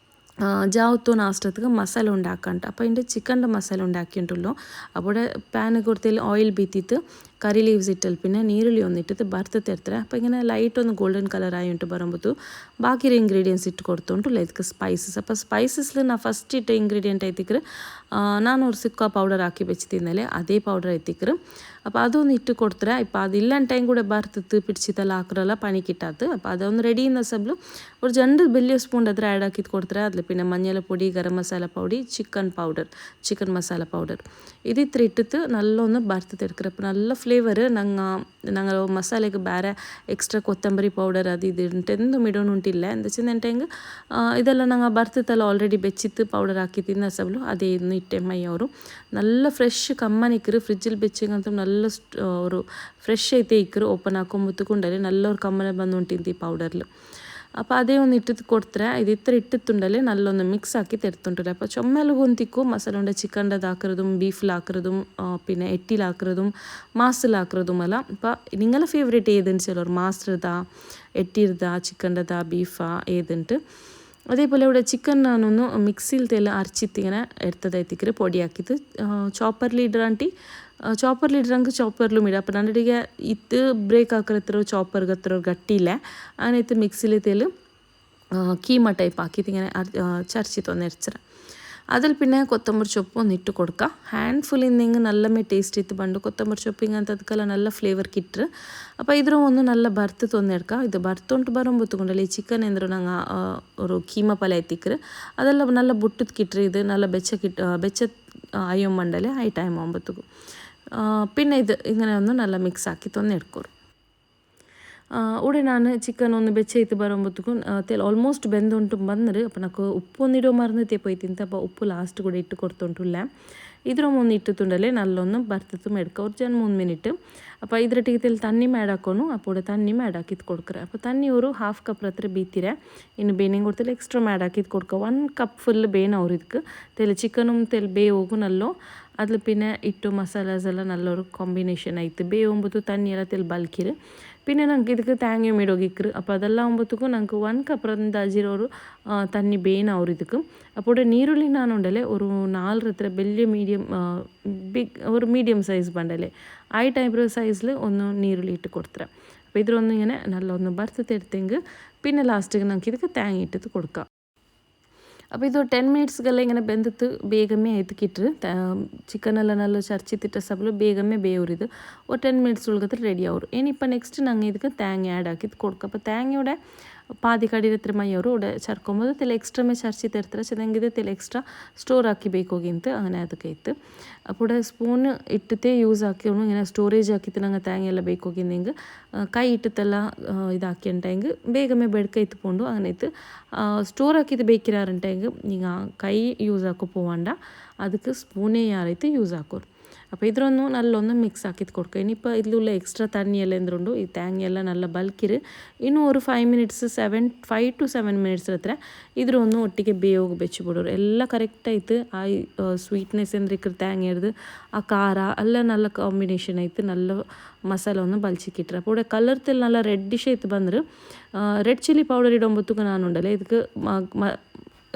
A: ജാവത്തോ നാഷ്ടത്തിന് മസാല ഉണ്ടാക്കണ്ട അപ്പോൾ അതിൻ്റെ ചിക്കൻ്റെ മസാല ഉണ്ടാക്കിയിട്ടുള്ളൂ അപ്പോൾ പാന് കൊടുത്തതിൽ ഓയിൽ ബീത്തിട്ട് കറി ലീവ്സ് ഇട്ടൽ പിന്നെ ನೀರುಳ್ಳಿ ಒಂದಿಟ್ಟಿട്ട് ಬರ್ತತೆ ಇರ್ತಾರೆ അപ്പോൾ ഇങ്ങനെ ಲೈಟ್ ಒಂದು ಗೋಲ್ಡನ್ ಕಲರ್ ಆಗಿ ಬರೋಂಬತ್ತು ಬಾಕಿ ಇಂಗ್ರೀಡಿಯೆಂಟ್ಸ್ ಇಟ್ಟು ಕೊಡ್ತುಂಟು ಇದಕ್ಕೆ ಸ್ಪೈಸಸ್ അപ്പോൾ ಸ್ಪೈಸಸ್ಲಿ ನಾ ಫಸ್ಟ್ ಇಟ್ಟ ಇಂಗ್ರೀಡಿಯೆಂಟ್ ಐತಿಕ್ರೆ ನಾನು ഒരു സിക്ക പൗഡർ ആക്കി വെച്ചിരുന്നല്ലേ അതേ പൗഡർ ಐತಿಕ್ರೆ അപ്പോൾ അതൊന്ന് ഇട്ട് കൊടുത്തರೆ ഇപ്പോൾ അതില്ലാണ്ടൈം കൂടെ ಬರ್ತತ್ತು പിടിച്ചിട്ടെಲ್ಲ ಹಾಕ್ರಲ್ಲ പണി കിട്ടാത്ത അപ്പോൾ അതൊന്ന് റെഡി ചെയ്യുന്ന സബ്ಲು ഒരു 2 വലിയ സ്പൂൺ അത്ര ആഡ് ആക്കിയിട്ട് കൊടുത്തರೆ അതിൽ പിന്നെ മഞ്ഞൾപ്പൊടി ഗരം മസാല പൊടി ചിക്കൻ മസാല പൗഡർ ഇത് ഇത്ര ഇട്ടിട്ട് നല്ലൊന്ന് ಬರ್ತತೆടുಕ್ರೆ അപ്പോൾ നല്ല ಫ್ಲೇವರ್ ഞങ്ങൾ മസാലയ്ക്ക് ಬೇರೆ ಎಕ್ಸ್ಟ್ರಾ ಕೊತ್ತಂಬರಿ ಪೌಡರ್ ಅದು ಇದು ಎಂತೆಂದು ಮಿಡೋನುಂಟಿಲ್ಲ ಎಂತ ಚಿಂದಂಟೆಂಗೆ ಇದೆಲ್ಲ ನಂಗೆ ಬರ್ತೈತಲ್ಲ ಆಲ್ರೆಡಿ ಬೆಚ್ಚಿತ್ತು ಪೌಡರ್ ಹಾಕಿ ತಿನ್ನ ಸಬ್ಲು ಅದೇ ಇನ್ನು ಇಟ್ಟೆ ಮೈಯವರು നല്ല ഫ്രഷ് കമ്മനിക്കറ് ഫ്രിഡ്ജിൽ വെച്ചെങ്കಂತ നല്ല ഒരു ഫ്രഷ് ಐತೆ ಇಕ್ಕರು ಓಪನ್ ಹಾಕೊಂಬತ್ತುಕೊಂಡಲ್ಲಿ നല്ലൊരു കമ്മന ಬಂದುಂಟಿಂದು ಈ പൗഡറിൽ അപ്പോൾ അതേ ഒന്ന് ഇട്ടിട്ട് കൊടുത്തರೆ ഇത് ഇത്ര ഇട്ടിട്ടുണ്ടല്ലേ നല്ലൊന്ന് മിക്സ് ആക്കി തരുത്തുണ്ടല്ലേ അപ്പോൾ ചുമ്മല് കൊന്തിക്കും മസാല ഉണ്ട് ചിക്കൻ്റെത് ആക്കുന്നതും ബീഫിലാക്കുന്നതും പിന്നെ എട്ടിലാക്കുന്നതും മാസിലാക്കുന്നതും അല്ല അപ്പോൾ നിങ്ങളുടെ ഫേവറേറ്റ് ഏതെന്ന് ചിലർ മാസ്റ്റർതാ എട്ടിരുതാ ചിക്കൻ്റെതാ ബീഫാ ഏതുണ്ട് അതേപോലെ ഇവിടെ ചിക്കൻ ഞാനൊന്ന് മിക്സിയിലത്തെല്ലാം അരച്ചിത്തിങ്ങനെ എടുത്തതായിത്തിക്കറ് പൊടി ಹಾಕಿದ್ದು ಚಾಪರ್ಲಿ ಇಡ್ರಂಟಿ ಚಾಪರ್ಲಿ ಇಡ್ರಂಗೆ ಚಾಪರ್ಲು ಇಡ അപ്പം ನನ್ನಡಿಗೆ ಇದು ಬ್ರೇಕ್ ಹಾಕಿರೋ ಚಾಪರ್ಗೆ ಹತ್ರ ಗಟ್ಟಿ ಇಲ್ಲ അങ്ങനെത്തെ മിക്സിയിലത്തേല് കീമ ടൈപ്പ് ആക്കിയിട്ട് ഇങ്ങനെ ചരച്ചിട്ട് ഒന്ന് അരച്ചിര അതിൽ പിന്നെ കൊത്തമ്പരി ചൊപ്പ് ഒന്ന് ഇട്ട് കൊടുക്കുക ഹാൻഡ്ഫുൾ ഇന്നെങ്കിൽ നല്ലമേ ടേസ്റ്റ് ഇತ್ತು ಬಂದು ಕೊತ್ತಂಬರಿ ಸೊಪ್ಪು ಹಿಂಗಂತದಕ್ಕೆಲ್ಲ നല്ല ಫ್ಲೇವರ್ ಕಿಟ್ರು അപ്പോൾ ಇದ್ರ ಒಂದು നല്ല ಬರ್ತು ತೊಂದೆಡ್ಕ ಇದು ಬರ್ತುಂಟು ಬರಂಬತ್ತುಕೊಂಡಲ್ಲ ಈ ಚಿಕನ್ ಎಂದ್ರು ನಂಗೆ ഒരു കീമ പല എത്തിക്കറ് അതെല്ലാം നല്ല ബുട്ടത് കിട്ടറ് ഇത് നല്ല ബെച്ച അയ്യോ മണ്ടല്ലേ ആയി ടൈം ആകുമ്പോഴത്തേക്കും പിന്നെ ഇത് ഇങ്ങനെ ഒന്ന് നല്ല മിക്സ് ആക്കി ತೊಂದೆಡ್ಕೋರು ಉಡೆ ನಾನು ಚಿಕನ್ ಒಂದು ಬೆಚ್ಚ ಇತ್ತು ಬರೋಂಬತ್ತಕ್ಕೂ ತೆಲ್ ಆಲ್ಮೋಸ್ಟ್ ಬೆಂದುಂಟು ಬಂದ್ರೆ ಅಪ್ಪ ನಾಕು ಉಪ್ಪು ಒಂದಿಡೋ ಮರന്ന് ತೆಪ್ಪೋಯ್ತಿಂತ ಅಪ್ಪ ಉಪ್ಪು ಲಾಸ್ಟ್ ಕೂಡ ಇಟ್ಟು ಕೊಡ್ತುಂಟುಲ್ಲ ಇದ್ರ ಒಂದು ಇಟ್ಟುతుంಡಲೆ ನಲ್ಲೊಂದು ಬರ್ತಿತ್ತು ಮೆಡ್ಕ ಅವ್ರು ಜನ 3 ಮಿನಿಟ್ അപ്പോൾ ഇതിരട്ടിಗೆ ತೆಲ್ ತಣ್ಣಿ ಮಾಡಾಕೋನು അപ്പോൾ ತಣ್ಣಿ ಮಾಡಾಕಿತ್ತು ಕೊಡ್ಕರೆ അപ്പോൾ ತಣ್ಣಿ ಅವರು ಹಾಫ್ ಕಪ್ ಹತ್ರ ಬೀತಿರೆ ಇನ್ನು ಬೇನಿಂಗ್ ಕೊಡ್ತಿಲ್ಲ ಎಕ್ಸ್ಟ್ರಾ ಮಾಡಾಕಿತ್ತು ಕೊಡ್ಕ 1 ಕಪ್ ಫುಲ್ ಬೇನ ಅವ್ರು ಇದಕ್ಕೆ ತೆಲ್ ಚಿಕനും ತೆಲ್ ಬೇ ಹೋಗು ನಲ್ಲೋ അതിൽ പിന്നെ ഇട്ടു മസാലാസ് എല്ലാം നല്ലൊരു കോമ്പിനേഷൻ ആയിട്ട് ಬೇಯುಂಬತ್ತು ತಣ್ಣಿ ಎಲ್ಲ ತೆಲ್ ಬಲ್ಕಿರು പിന്നെ ഞങ്ങൾക്ക് ಇದಕ್ಕೆ തേങ്ങയും ഇടോಗಿಕ್ಕರು അപ്പോൾ ಅದೆಲ್ಲ ಆಗುമ്പോഴത്തേಗೂ ഞങ്ങൾക്ക് 1 ಕಪ್ ರಂದಾಜಿರೋರು ತಣ್ಣಿ ಬೇನ ಅವ್ರು ಇದಕ್ಕೆ അപ്പോൾ ನೀರುಳ್ಳಿ ನಾನು ಉಂಡಲೆ ഒരു 4 ಹತ್ರ വലിയ മീഡിയം ബിഗ് ഒരു മീഡിയം സൈസ് ಬಂಡಲೆ ആ ടൈപ്പ് സൈസിൽ ഒന്ന് നീരുള്ളി ഇട്ട് കൊടുത്തരാം അപ്പോൾ ഇതിലൊന്ന് ഇങ്ങനെ നല്ല ഒന്ന് വറുത്തെടുത്തെങ്കിൽ പിന്നെ ലാസ്റ്റിಗೆ ഞങ്ങൾക്ക് ಇದಕ್ಕೆ തേങ്ങ ഇട്ടിട്ട് കൊടുക്കാം അപ്പോൾ ಇದು 10 ಮಿನಿಟ್ಸ್ಗೆಲ್ಲ ಇങ്ങനെ ಬೆಂದಿತ್ತು ಬೇಗಮೇ ಎತ್ಕಿಟ್ರು ಚಿಕನೆಲ್ಲ നല്ല ಚರ್ಚಿತಿಟ್ಟ ಸಬಲು ಬೇಗಮೇ ಬೇಯೋರಿದು ഒരു 10 ಮಿನಿಟ್ಸ್ ಒಳಗತ್ರ ರೆಡಿ ಅವರು ಏನಿಪ್ಪ ನೆಕ್ಸ್ಟ್ ನಂಗೆ ಇದಕ್ಕೆ തേങ്ങ ಆ್ಯಡ್ ಹಾಕಿದ್ದು ಕೊಡ್ಕ അപ്പോൾ തേങ്ങയുടെ പാതി കടിയിലെത്ര മയ്യವರು ഇവിടെ ചർക്കുമ്പോൾ തെല എക്സ്ട്രാ മേ ചർച്ചി തരുത്തര ചെതെങ്കിൽ തെല എക്സ്ട്രാ സ്റ്റോർ ആക്കി ಬೇಕೋಗಿಂತ അങ്ങനെ ಅದಕ್ಕೆ ಇತ್ತು അപ്പോൾ ಸ್ಪೂನ್ ಇಟ್ಟತೆ ಯೂಸ್ ಹಾಕಿವನು ಇങ്ങനെ ಸ್ಟೋರೇಜ್ ಹಾಕಿತ್ತು ನಂಗೆ തേങ്ങ ಎಲ್ಲ ಬೇಕೋಗಿಂದ ಕೈ ಇಟ್ಟತೆಲ್ಲ ಇದಾಕಿಂಟೆಂಗೆ ಬೇಗಮೇ ಬೆಡ್ಕ ಇತ್ಕೊಂಡು അങ്ങനെ ಇತ್ತು ಸ್ಟೋರ್ ಹಾಕಿದ್ದು ಬೇಕಿರಾರಂಟೆಂಗೆ ಈಗ ಕೈ ಯೂಸ್ ಹಾಕೋ പോവാണ്ട ಅದಕ್ಕೆ ಸ್ಪೂನೇ ಯಾರೈತೆ ಯೂಸ್ ಹಾಕೋರು അപ്പോൾ ഇതിലൊന്ന് നല്ലൊന്ന് മിക്സ് ആക്കി കൊടുക്കുക ഇനിയിപ്പോൾ ഇതിലുള്ള എക്സ്ട്രാ തണ്ണിയെല്ലാം എന്തുകൊണ്ടു ഈ തേങ്ങയെല്ലാം നല്ല ബൽക്കിര് ಇನ್ನೂ ഒരു 5 to 7 ಮಿನಿಟ್ಸ್ ಹತ್ರ ಇದ್ರೊಂದು ಒಟ್ಟಿಗೆ ಬೇಯೋಗಿ ಬೆಚ್ಚಿ ಬಿಡೋರು ಎಲ್ಲ ಕರೆಕ್ಟ್ ಆಯ್ತು ಆ ಸ್ವೀಟ್ನೆಸ್ ಅಂದ್ರೆ ಇಕ್ಕರು ತೇಂಗ ಹಿಡ್ದು ಆ ಖಾರ ಎಲ್ಲ നല്ല ಕಾಂಬಿನೇಷನ್ ಆಯ್ತು നല്ല ಮಸಾಲ ಒಂದು ಬಲ್ಚಿಕ್ಕಿಟ್ರೆ അപ്പോൾ ಕಲರ್ ತೆಲ್ നല്ല ರೆಡ್ಡಿಶ್ ಆಯ್ತು ಬಂದ್ರೆ ರೆಡ್ ಚಿಲ್ಲಿ ಪೌಡರ್ ಇಡೋಂಬತ್ತಕ್ಕೆ ನಾನು ಉಂಡಲ್ಲ ಇದಕ್ಕೆ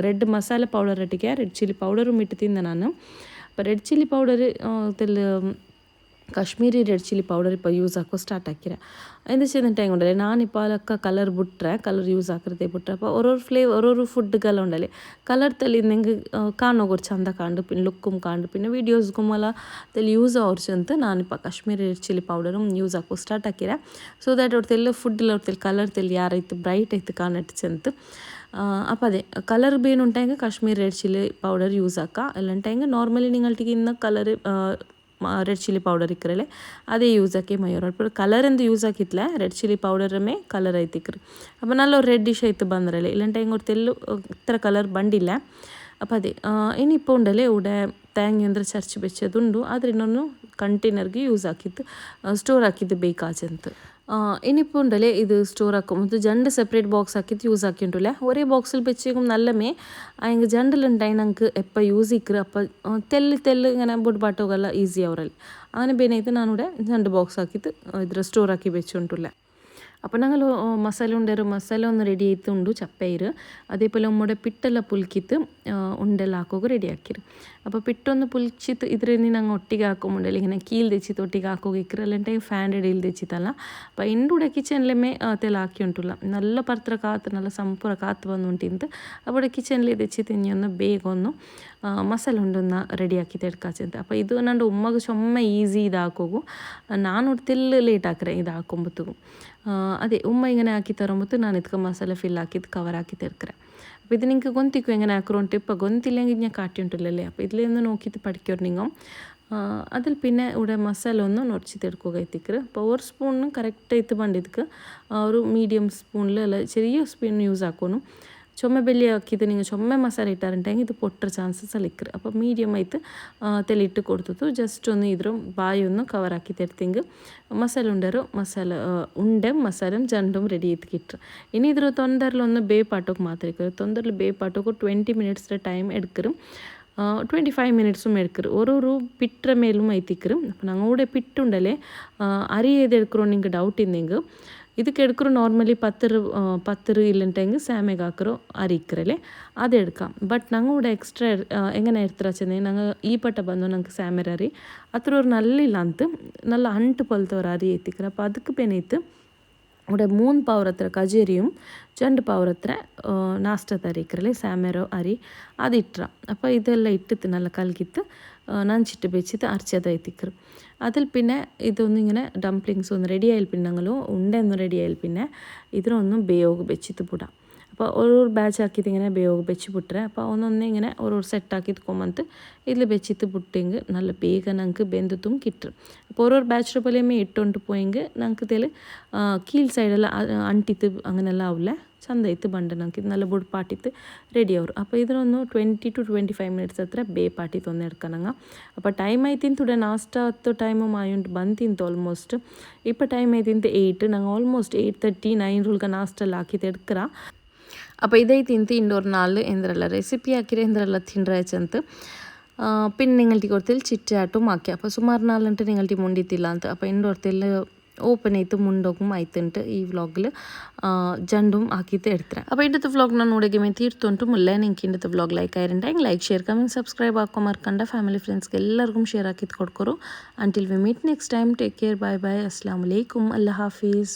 A: ರೆಡ್ ಮಸಾಲೆ ಪೌಡರ್ ಒಟ್ಟಿಗೆ ರೆಡ್ ಚಿಲ್ಲಿ ಪೌಡರು ಇಟ್ಟು ತಿಂದೆ ನಾನು അപ്പോൾ ರೆಡ್ ಚಿಲ್ಲಿ ಪೌಡರ್ ತೆಲ್ ಕಾಶ್ಮೀರಿ ರೆಡ್ ಚಿಲ್ಲಿ ಪೌಡರ್ ഇപ്പോൾ ಯೂಸ್ ಹಾಕೋ ಸ್ಟಾರ್ಟ್ ಹಾಕಿರ ಎಂದು ಚೆಂದಿಟ್ಟು ಉಂಡಲೆ ನಾನಿപ്പോൾ ಅದಕ್ಕೆ ಕಲರ್ ಬಿಟ್ರೆ ಕಲರ್ ಯೂಸ್ ಹಾಕಿರದೆ ಬಿಟ್ರೆ അപ്പോൾ ഓരോരോ ഫ്ലേവർ ഓരോരോ ഫുഡുകളെല്ലാം ഉണ്ടല്ലേ കളർ തെല്ലി നിങ്ങൾക്ക് കാണുക ചന്ത കാണ്ട് പിന്നെ ലുക്കും കാണ്ട് പിന്നെ വീഡിയോಸ್ಗೂ ಅಲ್ಲ ತೆಲ್ಲಿ ಯೂಸ್ ಅವ್ರಚಂತ ನಾನಿപ്പോൾ Kashmiri red chilli powder use ಹಾಕೋ ಸ್ಟಾರ್ಟ್ ಹಾಕಿರ ಸೊ ದ್ಯಾಟ್ ಅವ್ರ ತೆಲ್ಲ ಫುಡ್ಡಿಲ್ಲ ಅವ್ರ ತೆಲ್ಲಿ ಕಲರ್ ತೆಲ್ಲಿ ಯಾರೈತೆ ಬ್ರೈಟ್ ಆಯ್ತು ಕಾಣಟ್ಟಂತ അപ്പോൾ അതെ കളർ ಬೇನುಂಟಾಗ Kashmiri red chilli powder use ಹಾಕ ಅಲ್ಲಂಟಾಗ ನಾರ್ಮಲಿ ನಿങ്ങൾಟಿಗೆ ಇನ್ನು ಕಲರ್ ರೆಡ್ ಚಿಲ್ಲಿ ಪೌಡರ್ ಇಕ್ಕರಲೆ ಅದೇ ಯೂಸ್ ಹಾಕಿ ಮೈಯೋರು അപ്പോൾ ಕಲರ್ ಎಂದು ಯೂಸ್ ಹಾಕಿತ್ಲ ರೆಡ್ ಚಿಲ್ಲಿ ಪೌಡರಮೇ ಕಲರ್ ಆಯ್ತಿಕ್ರು അപ്പോൾ നല്ല ರೆಡ್ಡಿಶ್ ಆಯ್ತು ಬಂದ್ರಲೆ ಇಲ್ಲಂಟಾಗ ಅವ್ರ ತೆಲ್ಲು ಇത്ര ಕಲರ್ ಬಂಡಿಲ್ಲ അപ്പോൾ ಅದೇ ಇನಿപ്പോൾ ಉಂಡಲೆ ഇവിടെ തേങ്ങ ಅಂದ್ರೆ ಚರ್ಚ್ ಬೆಚ್ಚದುಂಡು ಆದರೆ ಇನ್ನೊಂದು ಕಂಟೈನರ್ಗೆ ಯೂಸ್ ಹಾಕಿತ್ತು ಸ್ಟೋರ್ ಹಾಕಿದ್ದು ಬೇಕಾಚಂತ ഇനിയിപ്പോൾ ഉണ്ടല്ലേ ഇത് സ്റ്റോർ ആക്കും ഇത് ജണ്ട് സെപ്പറേറ്റ് ബോക്സ് ആക്കിയിട്ട് യൂസ് ആക്കിയിട്ടുണ്ടല്ലേ ഒരേ ബോക്സിൽ വെച്ചേക്കും നല്ലമേ അതിന് ജണ്ടിലുണ്ടായി ഞങ്ങൾക്ക് എപ്പോൾ യൂസ് ഇക്കറ് അപ്പോൾ തെല്ല് ഇങ്ങനെ ബുഡ്ബാട്ടോಗೆಲ್ಲ ഈസി ಅವರಲ್ಲಿ അങ്ങനെ ಬೇನೈತೆ ನಾನಿവിടെ ಜಂಡು ಬಾಕ್ಸ್ ಹಾಕಿತ್ತು ಇದ್ರ ಸ್ಟೋರ್ ಹಾಕಿ വെച്ചുകൊണ്ടുള്ള അപ്പോൾ ഞങ്ങൾ മസാല ഉണ്ടായിരുന്നു മസാല ഒന്ന് റെഡി ആയിട്ടുണ്ട് ചപ്പയിര് അതേപോലെ നമ്മുടെ പിട്ടെല്ലാം പുൽക്കിത്ത് ഉണ്ടെല്ലാം ಹಾಕೋಕೆ ರೆಡಿ ಹಾಕಿರು അപ്പോൾ പിട്ടൊന്ന് പുൽച്ചിത്ത് ಇದರಿಂದ ഞങ്ങൾ ഒട്ടിಗೆ ಹಾಕೊಂಬಂಡಲ್ಲ ഇങ്ങനെ കീൽ തെച്ചിത്ത് ഒട്ടിಗೆ ಹಾಕೋಕೆ ಇಕ್ಕರು ಅಲ್ಲಂటే ಫ್ಯಾನ್ ಇಡೀಲ್ ತೆಚ್ಚಿತ್ತಲ್ಲ അപ്പോൾ എൻ്റെ ಕಿಚನ್ಲೆಮೇ ತೆಲ್ಲ ಹಾಕಿ ಉಂಟುಲ್ಲ നല്ല ಪತ್ರ ಕಾತು നല്ല ಸಂಪೂರ ಕಾತು ಬಂದುಂಟಿಂತ അവിടെ കിച്ചണിൽ തെച്ചിത്ത് ഇനി ഒന്ന് ಬೇಗ ഒന്ന് ಮಸಾಲ ಉಂಡೊಂದು ರೆಡಿ ಹಾಕಿತ್ತು ಎಡ್ಕಾಚಂತ അപ്പോൾ ಇದು ನನ್ನ ಉಮ್ಮಗೆ ಚೊಮ್ಮೆ ಈಸಿ ಇದು ಹಾಕೋಗು ನಾನು ತೆಲ್ಲ ಲೇಟ್ ಹಾಕ್ರೆ ಇದು ಹಾಕೊಂಬತ್ತು ಅದೇ ಉಮ್ಮ ഇങ്ങനെ ആക്കി തരുമ്പോൾ ನಾನು ಇದಕ್ಕೆ ಮಸಾಲೆ ಫಿಲ್ ಹಾಕಿದ್ದು ಕವರ್ ಹಾಕಿ ತೆರ್ಕರೆ അപ്പോൾ ഇത് നിങ്ങൾക്ക് ഗൊന്തിക്കും എങ്ങനെ ആക്കുറുണ്ട് ഇപ്പോൾ ഗൊന്തില്ലെങ്കിൽ ഞാൻ കാട്ടിയുണ്ടല്ലേ അപ്പോൾ ഇതിലൊന്ന് നോക്കിയിട്ട് പഠിക്കോರು നിങ്ങൾ അതിൽ പിന്നെ ഇവിടെ മസാല ഒന്ന് നൊറിച്ചിട്ടെടുക്കുക എത്തിക്കറ് അപ്പോൾ ഒരു സ്പൂണിന് കറക്റ്റ് ആയിട്ട് പണ്ടിದ್ದಕ್ಕೆ ഒരു മീഡിയം സ്പൂണിൽ അല്ല ചെറിയ സ്പൂൺ യൂസ് ആക്കുന്നു ചുമ ಬೆಲ್ಲಿ ಹಾಕಿದ್ದು ನೀವು ಚೊಮ್ಮೆ ಮಸಾಲೆ ಇಟ್ಟಾರಂಟಂಗೆ ಇದು പൊಟ್ಟರ ಚಾನ್ಸಸ್ ಅಲ್ಲಿ ಇಕ್ಕರು അപ്പോൾ ಮೀಡಿಯಮ್ ಆಯ್ತು ತೆಲಿಟ್ಟು ಕೊಡ್ತಿತ್ತು ಜಸ್ಟ್ ಒಂದು ಇದ್ರ ಬಾಯಿ ಒಂದು ಕವರ್ ಹಾಕಿ ತೆರ್ತಿಂಗ್ ಮಸಾಲೆ ಉಂಡೆ ಮಸಾಲೆ ಜಂಡು ರೆಡಿ ಇಟ್ಕಿಟ್ರು ಇನ್ನು ಇದ್ರ ತೊಂದರೆಲಿ ಒಂದು ಬೇಪಾಟೋಕೆ ಮಾತ್ರ ಇಕ್ಕರು ತೊಂದರೆಲಿ ಬೇಪಾಟೋಕೆ 20 ಮಿನಿಟ್ಸ್ ಟೈಮ್ ಎಡ್ಕರು 25 ಮಿನಿಟ್സും എടുക്കറ് ഓരോരു പിട്ട മേലും ಐತಿಕ್ಕರು അപ്പോൾ ഞങ്ങളുടെ പിട്ടുണ്ടല്ലേ അരി ഏത് എടുക്കറോ നിങ്ങൾക്ക് ഡൗട്ട് ഇന്നെങ്കിൽ ಇದಕ್ಕೆ എടുക്കರು നോർമലി പത്തറ് ഇല്ലിട്ടെങ്കിൽ സാമേക്ക് ആക്കറോ അരിക്കറല്ലേ അതെടുക്കാം ബട്ട് ഞങ്ങൾ ഇവിടെ എക്സ്ട്രാ എങ്ങനെ എടുത്തിട്ട് വെച്ചാൽ ഞങ്ങൾ ഈ പട്ട ಬಂದು ഞങ്ങൾക്ക് സാമര അരി അത്ര ഒരു നല്ല ಇಲ್ಲ ಅಂತ നല്ല ಅಂಟು ಪಲ್ತವ್ರ ಅರಿ ಎತ್ತಿಕ್ರ അപ്പോൾ ಅದಕ್ಕೆ ಬೇನೈತು ഇവിടെ 3 പവർ അത്ര കജേരിയും 2 പവർ അത്ര നാസ്റ്റ തരിക്കറല്ലേ സാമരോ അരി അതിട്ട അപ്പോൾ ഇതെല്ലാം ഇട്ടിട്ട് നല്ല കലക്കിയിട്ട് നനച്ചിട്ട് വെച്ചിട്ട് അരച്ചതായിത്തിക്കറ് അതിൽ പിന്നെ ഇതൊന്നിങ്ങനെ ഡംപ്ലിങ്സ് ഒന്ന് റെഡി ആയാൽ പിന്നെ ഞങ്ങൾ ഉണ്ടൊന്നും റെഡി ആയാൽ പിന്നെ ഇതിനൊന്നും ಬೇಯೋಗಿ വെച്ചിട്ട് ಬಿടാം അപ്പോൾ ഒരു ബാച്ച് ആക്കിയിട്ട് ഇങ്ങനെ ಬೇಯೋಗಿ വെച്ച് ಬಿಟ್ರೆ അപ്പോൾ ഒന്നൊന്ന് ഇങ്ങനെ ഒരു സെറ്റ് ആക്കിയിട്ട് കൊമ്പത്ത് ഇതിൽ വെച്ചിട്ട് ಬಿಟ್ಟೆಂಗೆ നല്ല ಬೇಗ ഞങ്ങൾക്ക് ಬೆಂದതും കിട്ടും അപ്പോൾ ഒരു ബാച്ച് പോലെയുമേ ഇട്ടുകൊണ്ട് പോയെങ്കിൽ ഞങ്ങൾക്ക് ഇതിൽ കീഴ് സൈഡെല്ലാം ಅಂಟಿತ್ತು അങ്ങനെല്ലാം ആവില്ല ಚಂದ ಇತ್ತು ಬಂಡೆ ನಂಗೆ നല്ല ಬುಡ್ಪಾಟಿತ್ತು ರೆಡಿ ಅವರು അപ്പോൾ ഇതിനൊന്ന് 20 to 25 ಮಿನಿಟ್ಸ್ ಹತ್ರ ಬೇಪಾಟಿತ್ತು ಒಂದು ಎಡ್ಕನಂಗ അപ്പോൾ ಟೈಮ್ ಐತಿಂತು ಉಡ ನಾಷ್ಟ ಹತ್ತು ಟೈಮು ಮಾಯುಂಟು ಬಂತಿಂತು ಆಲ್ಮೋಸ್ಟ್ ഇപ്പോൾ ಟೈಮ್ ಐತಿಂತು 8 ನಂಗೆ ಆಲ್ಮೋಸ್ಟ್ 8:30 9 ಉಳ್ಗ ನಾಷ್ಟೆಲ್ಲ ಹಾಕಿತ್ತು ಎಡ್ಕರ അപ്പോൾ ഇതൈതിಂತು ഇൻഡോർ നാല് എന്തെಲ್ಲ ರೆಸಿಪಿ ಹಾಕಿರೆ എന്തെಲ್ಲ ತಿಂಡ್ರಾಯ್ಚಂತ പിന്നെ നിങ്ങളുടെ കൊടുത്തിൽ ചിറ്റാട്ടും ആക്കി അപ്പോൾ സുമാರು 4 ಗಂಟೆ നിങ്ങളുടെ മുണ്ടിത്തില്ല ಅಂತ അപ്പോൾ ഇൻഡോർത്തിൽ ಓಪನ್ ಆಯಿತು ಮುಂಡೋಗು ಆಯ್ತುಂಟು ಈ ವ್ಲಾಗ್ಲ್ ಜಂಡುം ആക്കിയിട്ട് എടുത്തേ അപ്പോൾ ഇന്നത്തെ വ്ലോഗ് ನಾನು ನೋಡಿಗೆ ಮೇ ತೀರ್ತುಂಟು ಮುಲ್ಲ ನಿಂಗೆ ಇನ್ನത്തെ ವ್ಲಾಗ್ ಲೈಕ್ ಆಯ್ರಂಟೆಂಗೆ ಲೈಕ್ ಶೇರ್ ಕಮೆಂಟ್ ಸಬ್ಸ್ಕ್ರೈಬ್ ಹಾಕೋ ಮರ್ಕಂಡ ಫ್ಯಾಮಿಲಿ ಫ್ರೆಂಡ್ಸ್ಗೆ ಎಲ್ಲರಿಗೂ ಶೇರ್ ಹಾಕಿತ್ತು ಕೊಡ್ಕೊರು until we meet next time take care bye bye ಅಸ್ಸಲಾಮು ಅಲೈಕುಮ್ ಅಲ್ಲಾ ಹಾಫೀಸ್.